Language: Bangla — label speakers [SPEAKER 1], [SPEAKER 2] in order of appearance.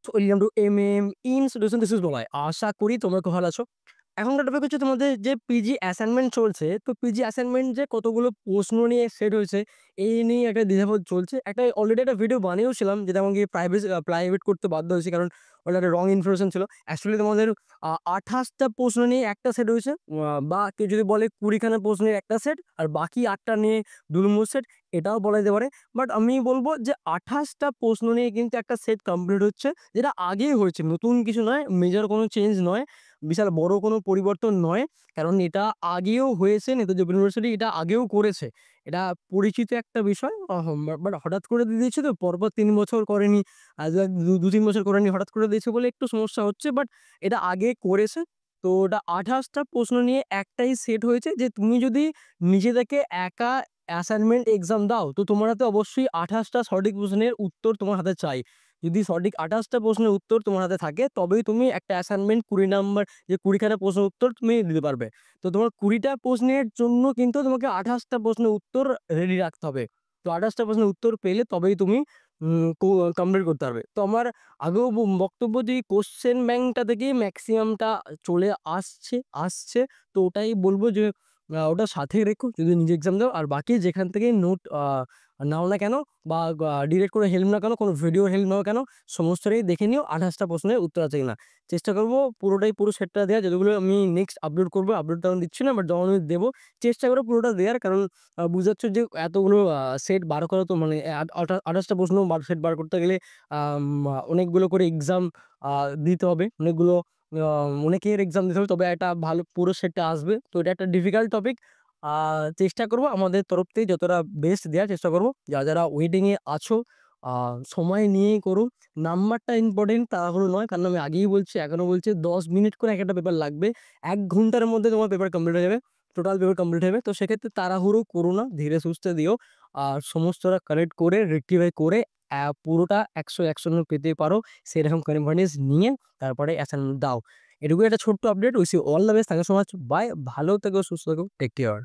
[SPEAKER 1] Welcome to institution, this is বলাই। আশা করি তোমরা খুব ভালো আছো। এখনকার টপিক হচ্ছে তোমাদের যে পিজি অ্যাসাইনমেন্ট চলছে। তো পিজি অ্যাসাইনমেন্ট যে কতগুলো প্রশ্ন নিয়ে সেট হয়েছে, এই নিয়ে একটা দ্বিধাবোধ চলছে। অলরেডি একটা ভিডিও বানিয়েওছিলাম, যেটা আমাকে প্রাইভেট করতে বাধ্য হয়েছি, কারণ ওটা একটা রং ইনফরমেশন ছিল। অ্যাকচুয়ালি তোমাদের ২৮ টা প্রশ্ন নিয়ে একটা সেট হয়েছে, বা কেউ যদি বলে ২০ খানা প্রশ্নের একটা সেট, আর বাকি ৮ টা নিয়ে দুলমুল সেট, এটাও বলা যেতে পারে। বাট আমি বলব যে ২৮ টা প্রশ্ন নিয়ে কিন্তু একটা সেট কমপ্লিট হচ্ছে, যেটা আগেই হয়েছে, নতুন কিছু নয়, মেজর কোনো চেঞ্জ নয়, বিশাল বড় কোনো পরিবর্তন নয়। কারণ এটা আগেও হয়েছে, নেতাজি ইউনিভার্সিটি এটা আগেও করেছে। এটা পরিচিত একটা বিষয়। বাট হঠাৎ করে দিয়ে দিয়েছে, তো পরপর ৩ বছর করেনি। আজ ২-৩ বছর করেনি, হঠাৎ করে দিয়েছে বলে একটু সমস্যা হচ্ছে। বাট এটা আগে করেছে। তো ওটা ২৮ টা প্রশ্ন নিয়ে একটাই সেট হয়েছে, যে তুমি যদি নিজে থেকে একা অ্যাসাইনমেন্ট এক্সাম দাও, তো তোমার হাতে অবশ্যই ২৮ টা সঠিক প্রশ্নের উত্তর তোমার হাতে চাই। যদি সঠিক ২৮ টা প্রশ্নের উত্তর তোমার হাতে থাকে, তবেই তুমি একটা অ্যাসাইনমেন্ট ২০ নাম্বার, যে ২০ খানা প্রশ্নের উত্তর তুমি দিতে পারবে। তো তোমার ২০ টা প্রশ্নের জন্য কিন্তু তোমাকে ২৮ টা প্রশ্নের উত্তর রেডি রাখতে হবে। তো ২৮ টা প্রশ্নের উত্তর পেলে তবেই তুমি উম কো কমপ্লিট করতে পারবে। তো আমার আগেও বক্তব্য, যে কোয়েশ্চেন ব্যাংকটা থেকেই ম্যাক্সিমামটা চলে আসছে। তো ওটাই বলব যে ওটা সাথে রেখো যদি নিজে এক্সাম দাও। আর বাকি যেখান থেকে নোট নাও না কেন, বা ডিরেক্ট কোনো হেল্প না কেন, কোনো ভিডিওর হেল্প নাও কেন, সমস্তটাই দেখে নিও ২৮ টা প্রশ্নের উত্তর আছে কিনা। চেষ্টা করব পুরো সেটটা দেওয়ার, যেগুলো আমি নেক্সট আপলোড করব। আপলোডটা আমি দিচ্ছি না, বাট যখন আমি দেবো চেষ্টা করব পুরোটা দেওয়ার। কারণ বুঝতে পারছো যে এতগুলো সেট বার করা, তো মানে ২৮ টা প্রশ্ন সেট বার করতে গেলে আম অনেকগুলো করে এক্সাম দিতে হবে। অনেকের এক্সাম দিতে হবে, তবে একটা ভালো পুরো সেটটা আসবে। তো এটা একটা ডিফিকাল্ট টপিক। চেষ্টা করব আমাদের তরফ থেকে যতটা বেস্ট দেওয়ার চেষ্টা করব। যারা ওয়েটিং এ আছো, আ সময় নিয়েই করো। নাম্বারটা ইম্পোর্টেন্ট তাড়াহুড়ো নয়। কারণ আমি আগেই বলছি, এখনো বলছি, ১০ মিনিট করে একটা পেপার লাগবে। ১ ঘন্টার মধ্যে তোমার পেপার কমপ্লিট হয়ে যাবে। টোটাল পেপার কমপ্লিট হবে। তো সেক্ষেত্রে তাড়াহুড়ো করো না, ধীরে সুস্থে দিও। আর সমস্তটা কারেক্ট করে, রেকটিফাই করে পুরোটা ১০০ নম্বর পেতে পারো, সেরকম কনফিডেন্স নিয়ে তারপরে অ্যাসাইনমেন্ট দাও। এটুকুই একটা ছোট্ট update. Wish you all the best. Thank you so much. Bye. ভালো থেকো, সুস্থ থেকো। Take care.